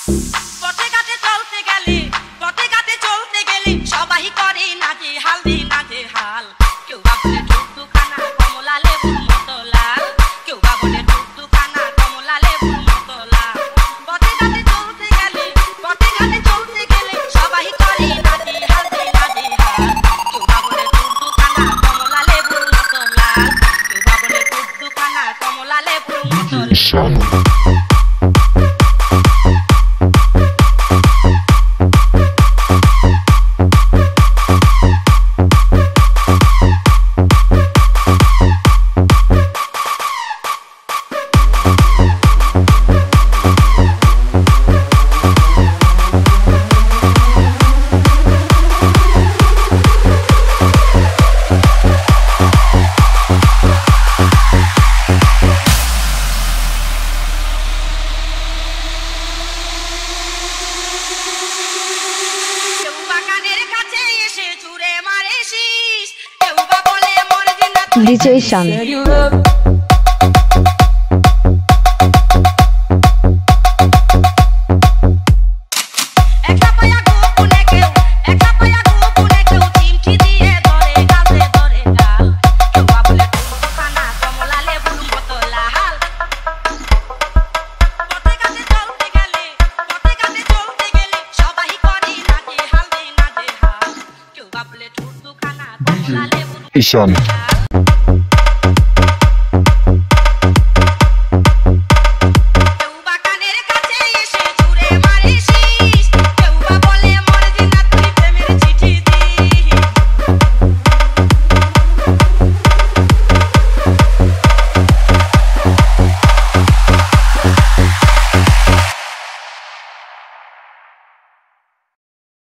পথে ঘাটে চলতে গেলে পথে ঘাটে চলতে গেলে সবাই করে নাচে হাল দি নাচে হাল কেউ বা বলে টুকটুকানা কমলা লেবুর মতো লাল কেউ বা বলে টুকটুকানা কমলা লেবুর মতো লাল পথে ঘাটে চলতে গেলে সবাই করে নাচে হাল দি নাচে হাল কেউ বা বলে টুকটুকানা কমলা লেবুর মতো লাল কেউ বা বলে টুকটুকানা কমলা লেবুর মতো লাল DJ Shan. Ishan.